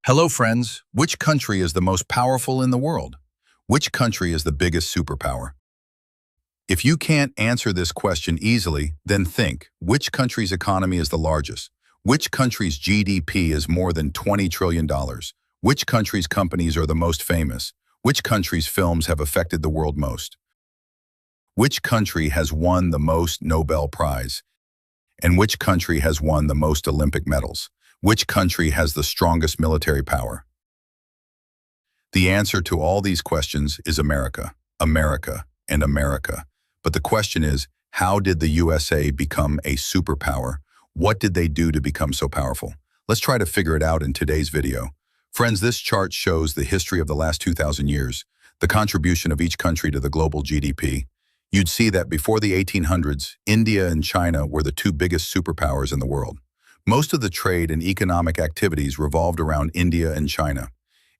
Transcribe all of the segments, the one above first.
Hello, friends. Which country is the most powerful in the world? Which country is the biggest superpower? If you can't answer this question easily, then think, which country's economy is the largest? Which country's GDP is more than $20 trillion? Which country's companies are the most famous? Which country's films have affected the world most? Which country has won the most Nobel Prize? And which country has won the most Olympic medals? Which country has the strongest military power? The answer to all these questions is America, America, and America. But the question is, how did the USA become a superpower? What did they do to become so powerful? Let's try to figure it out in today's video. Friends, this chart shows the history of the last 2,000 years, the contribution of each country to the global GDP. You'd see that before the 1800s, India and China were the two biggest superpowers in the world. Most of the trade and economic activities revolved around India and China,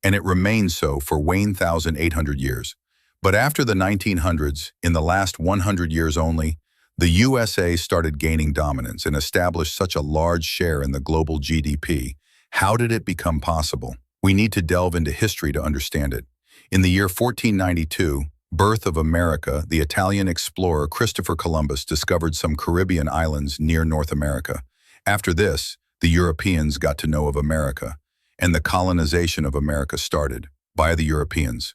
and it remained so for 1,800 years. But after the 1900s, in the last 100 years only, the USA started gaining dominance and established such a large share in the global GDP. How did it become possible? We need to delve into history to understand it. In the year 1492, birth of America, the Italian explorer Christopher Columbus discovered some Caribbean islands near North America. After this, the Europeans got to know of America, and the colonization of America started by the Europeans.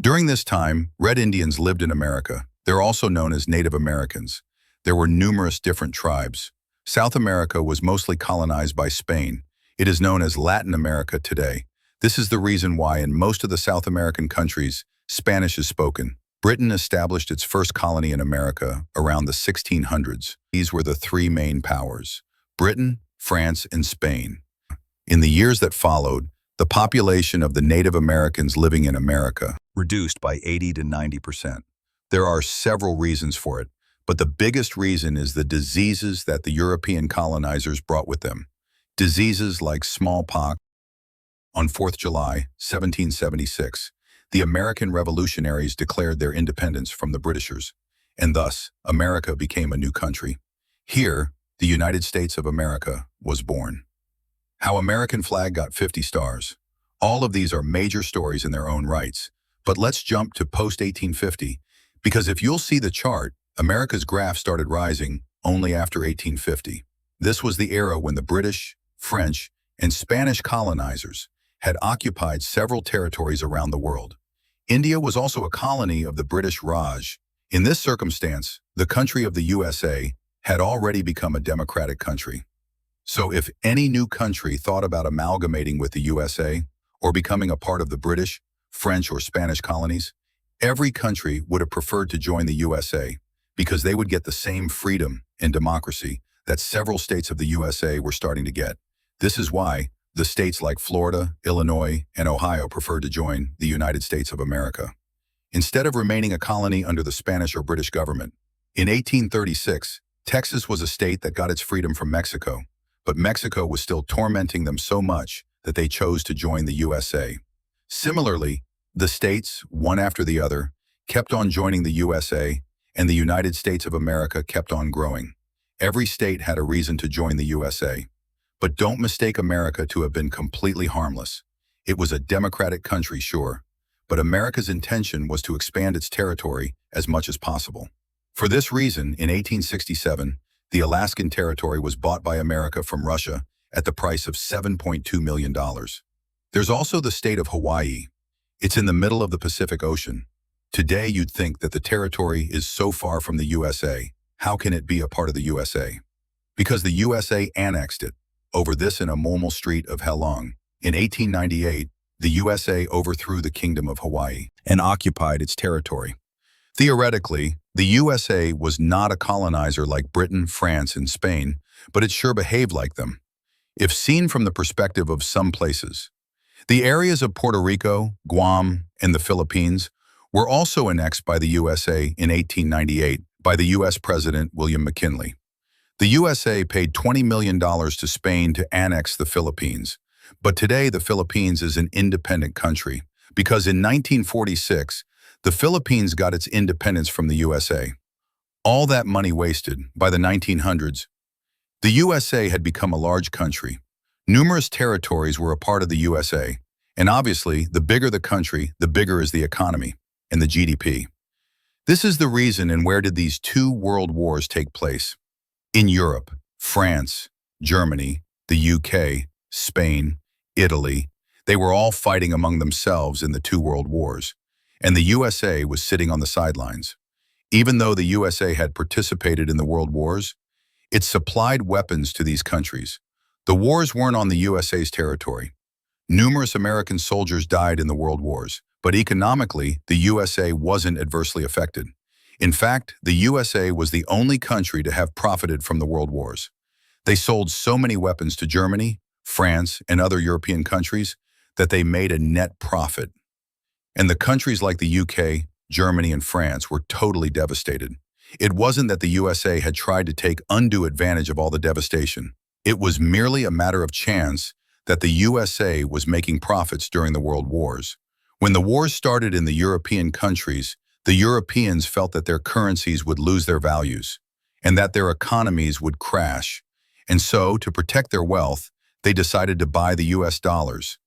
During this time, Red Indians lived in America. They're also known as Native Americans. There were numerous different tribes. South America was mostly colonized by Spain. It is known as Latin America today. This is the reason why in most of the South American countries, Spanish is spoken. Britain established its first colony in America around the 1600s. These were the three main powers: Britain, France, and Spain. In the years that followed, the population of the Native Americans living in America reduced by 80 to 90%. There are several reasons for it, but the biggest reason is the diseases that the European colonizers brought with them. Diseases like smallpox. On 4th July, 1776, the American revolutionaries declared their independence from the Britishers, and thus America became a new country. Here, the United States of America was born. How American flag got 50 stars. All of these are major stories in their own rights. But let's jump to post-1850, because if you'll see the chart, America's graph started rising only after 1850. This was the era when the British, French, and Spanish colonizers had occupied several territories around the world. India was also a colony of the British Raj. In this circumstance, the country of the USA had already become a democratic country. So if any new country thought about amalgamating with the USA or becoming a part of the British, French, or Spanish colonies, every country would have preferred to join the USA because they would get the same freedom and democracy that several states of the USA were starting to get. This is why the states like Florida, Illinois, and Ohio preferred to join the United States of America. Instead of remaining a colony under the Spanish or British government, in 1836, Texas was a state that got its freedom from Mexico, but Mexico was still tormenting them so much that they chose to join the USA. Similarly, the states, one after the other, kept on joining the USA, and the United States of America kept on growing. Every state had a reason to join the USA. But don't mistake America to have been completely harmless. It was a democratic country, sure, but America's intention was to expand its territory as much as possible. For this reason, in 1867, the Alaskan territory was bought by America from Russia at the price of $7.2 million. There's also the state of Hawaii. It's in the middle of the Pacific Ocean. Today, you'd think that the territory is so far from the USA. How can it be a part of the USA? Because the USA annexed it. Over this in a Momo Street of Helong. In 1898, the USA overthrew the Kingdom of Hawaii and occupied its territory. Theoretically, the USA was not a colonizer like Britain, France, and Spain, but it sure behaved like them. If seen from the perspective of some places, the areas of Puerto Rico, Guam, and the Philippines were also annexed by the USA in 1898 by the U.S. President William McKinley. The USA paid $20 million to Spain to annex the Philippines, but today the Philippines is an independent country because in 1946, the Philippines got its independence from the USA. All that money wasted, by the 1900s, the USA had become a large country. Numerous territories were a part of the USA, and obviously, the bigger the country, the bigger is the economy and the GDP. This is the reason and where did these two world wars take place? In Europe, France, Germany, the UK, Spain, Italy, they were all fighting among themselves in the two world wars, and the USA was sitting on the sidelines. Even though the USA had participated in the world wars, it supplied weapons to these countries. The wars weren't on the USA's territory. Numerous American soldiers died in the world wars, but economically, the USA wasn't adversely affected. In fact, the USA was the only country to have profited from the world wars. They sold so many weapons to Germany, France, and other European countries that they made a net profit. And the countries like the UK, Germany, and France were totally devastated. It wasn't that the USA had tried to take undue advantage of all the devastation. It was merely a matter of chance that the USA was making profits during the world wars. When the wars started in the European countries, the Europeans felt that their currencies would lose their values and that their economies would crash. And so, to protect their wealth, they decided to buy the US dollars.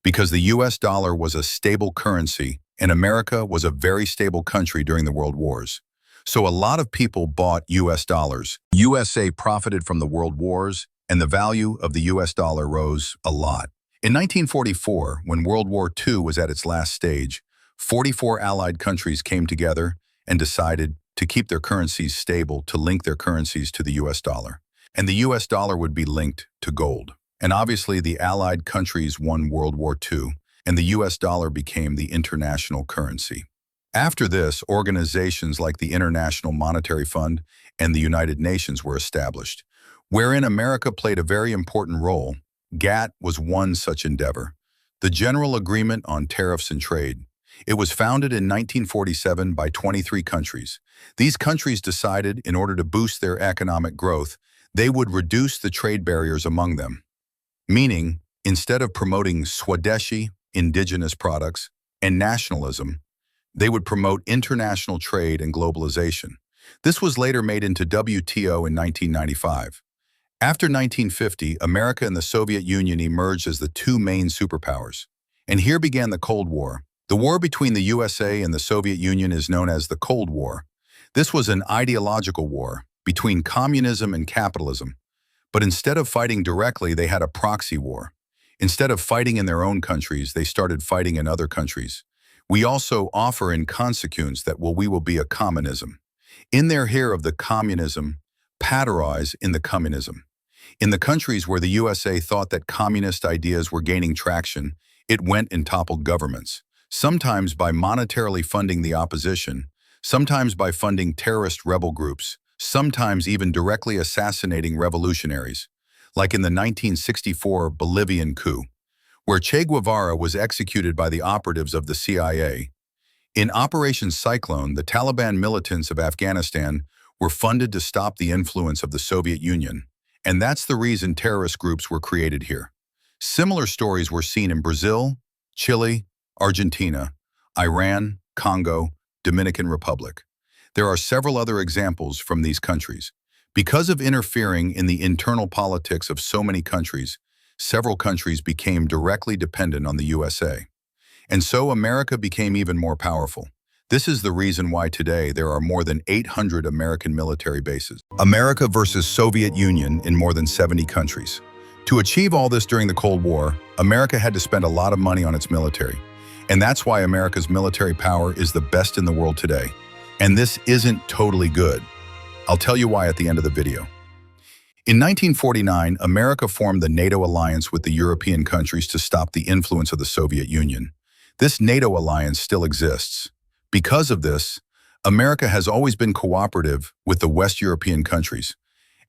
Because the US dollar was a stable currency and America was a very stable country during the world wars. So a lot of people bought US dollars. USA profited from the world wars, and the value of the US dollar rose a lot. In 1944, when World War II was at its last stage, 44 Allied countries came together and decided to keep their currencies stable, to link their currencies to the US dollar. And the US dollar would be linked to gold. And obviously, the Allied countries won World War II, and the US dollar became the international currency. After this, organizations like the International Monetary Fund and the United Nations were established, wherein America played a very important role. GATT was one such endeavor, the General Agreement on Tariffs and Trade. It was founded in 1947 by 23 countries. These countries decided, in order to boost their economic growth, they would reduce the trade barriers among them. Meaning, instead of promoting Swadeshi, indigenous products, and nationalism, they would promote international trade and globalization. This was later made into WTO in 1995. After 1950, America and the Soviet Union emerged as the two main superpowers. And here began the Cold War. The war between the USA and the Soviet Union is known as the Cold War. This was an ideological war between communism and capitalism. But instead of fighting directly, they had a proxy war. Instead of fighting in their own countries, they started fighting in other countries. We also offer in consequence that we will be a communism. In their hear of the communism, patronize in the communism. In the countries where the USA thought that communist ideas were gaining traction, it went and toppled governments, sometimes by monetarily funding the opposition, sometimes by funding terrorist rebel groups, sometimes even directly assassinating revolutionaries, like in the 1964 Bolivian coup, where Che Guevara was executed by the operatives of the CIA. In Operation Cyclone, the Taliban militants of Afghanistan were funded to stop the influence of the Soviet Union, and that's the reason terrorist groups were created here. Similar stories were seen in Brazil, Chile, Argentina, Iran, Congo, Dominican Republic. There are several other examples from these countries. Because of interfering in the internal politics of so many countries, several countries became directly dependent on the USA. And so America became even more powerful. This is the reason why today there are more than 800 American military bases. America versus Soviet Union in more than 70 countries. To achieve all this during the Cold War, America had to spend a lot of money on its military. And that's why America's military power is the best in the world today. And this isn't totally good. I'll tell you why at the end of the video. In 1949, America formed the NATO alliance with the European countries to stop the influence of the Soviet Union. This NATO alliance still exists. Because of this, America has always been cooperative with the West European countries,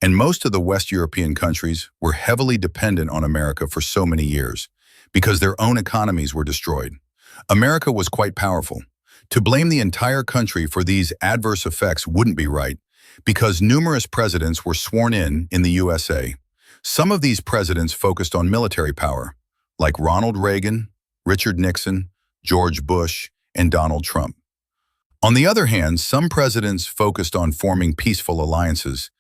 and most of the West European countries were heavily dependent on America for so many years because their own economies were destroyed. America was quite powerful. To blame the entire country for these adverse effects wouldn't be right, because numerous presidents were sworn in the USA. Some of these presidents focused on military power, like Ronald Reagan, Richard Nixon, George Bush, and Donald Trump. On the other hand, some presidents focused on forming peaceful alliances,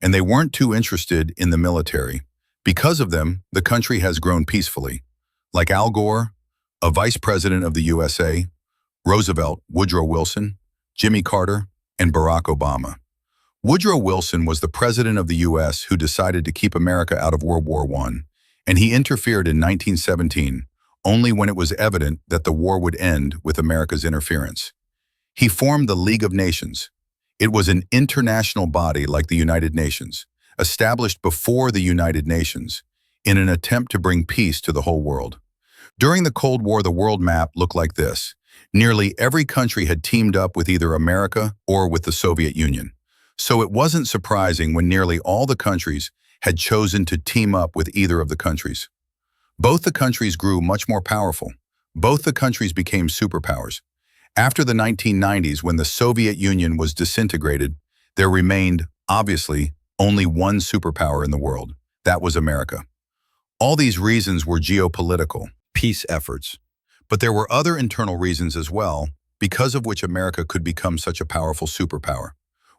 and they weren't too interested in the military. Because of them, the country has grown peacefully. Like Al Gore, a vice president of the USA, Roosevelt, Woodrow Wilson, Jimmy Carter, and Barack Obama. Woodrow Wilson was the president of the U.S. who decided to keep America out of World War I, and he interfered in 1917, only when it was evident that the war would end with America's interference. He formed the League of Nations. It was an international body like the United Nations, established before the United Nations, in an attempt to bring peace to the whole world. During the Cold War, the world map looked like this. Nearly every country had teamed up with either America or with the Soviet Union. So it wasn't surprising when nearly all the countries had chosen to team up with either of the countries. Both the countries grew much more powerful. Both the countries became superpowers. After the 1990s, when the Soviet Union was disintegrated, there remained, obviously, only one superpower in the world. That was America. All these reasons were geopolitical, peace efforts. But there were other internal reasons as well, because of which America could become such a powerful superpower.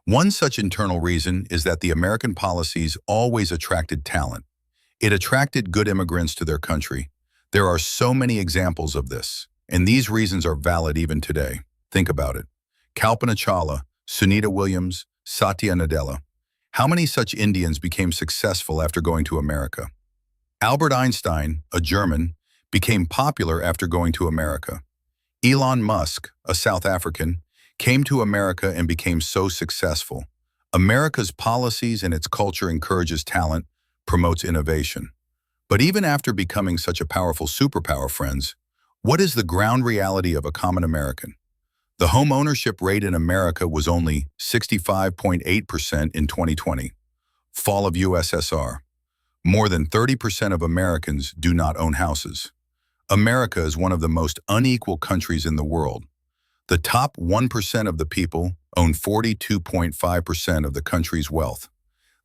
One such internal reason is that the American policies always attracted talent. It attracted good immigrants to their country. There are so many examples of this, and these reasons are valid even today. Think about it. Kalpana Chawla, Sunita Williams, Satya Nadella. How many such Indians became successful after going to America? Albert Einstein, a German, became popular after going to America. Elon Musk, a South African, came to America and became so successful. America's policies and its culture encourages talent, promotes innovation. But even after becoming such a powerful superpower, friends, what is the ground reality of a common American? The home ownership rate in America was only 65.8% in 2020. Fall of USSR. More than 30% of Americans do not own houses. America is one of the most unequal countries in the world. The top 1% of the people own 42.5% of the country's wealth.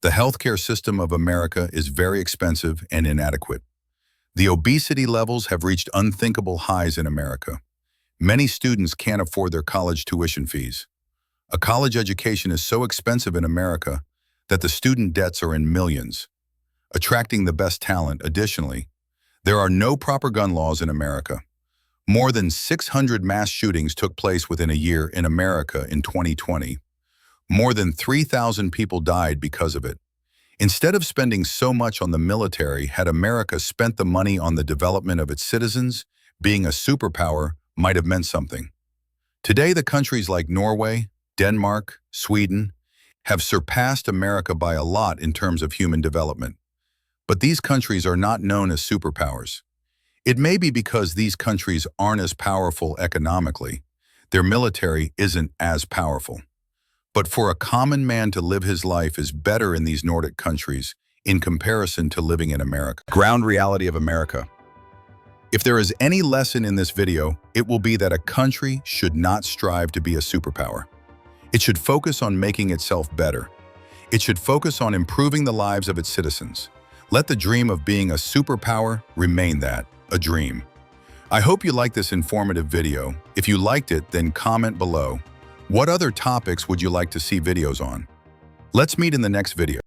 The healthcare system of America is very expensive and inadequate. The obesity levels have reached unthinkable highs in America. Many students can't afford their college tuition fees. A college education is so expensive in America that the student debts are in millions. Attracting the best talent, additionally, there are no proper gun laws in America. More than 600 mass shootings took place within a year in America in 2020. More than 3,000 people died because of it. Instead of spending so much on the military, had America spent the money on the development of its citizens, being a superpower might have meant something. Today, the countries like Norway, Denmark, Sweden have surpassed America by a lot in terms of human development. But these countries are not known as superpowers. It may be because these countries aren't as powerful economically. Their military isn't as powerful. But for a common man to live his life is better in these Nordic countries in comparison to living in America. Ground reality of America. If there is any lesson in this video, it will be that a country should not strive to be a superpower. It should focus on making itself better. It should focus on improving the lives of its citizens. Let the dream of being a superpower remain that, a dream. I hope you liked this informative video. If you liked it, then comment below. What other topics would you like to see videos on? Let's meet in the next video.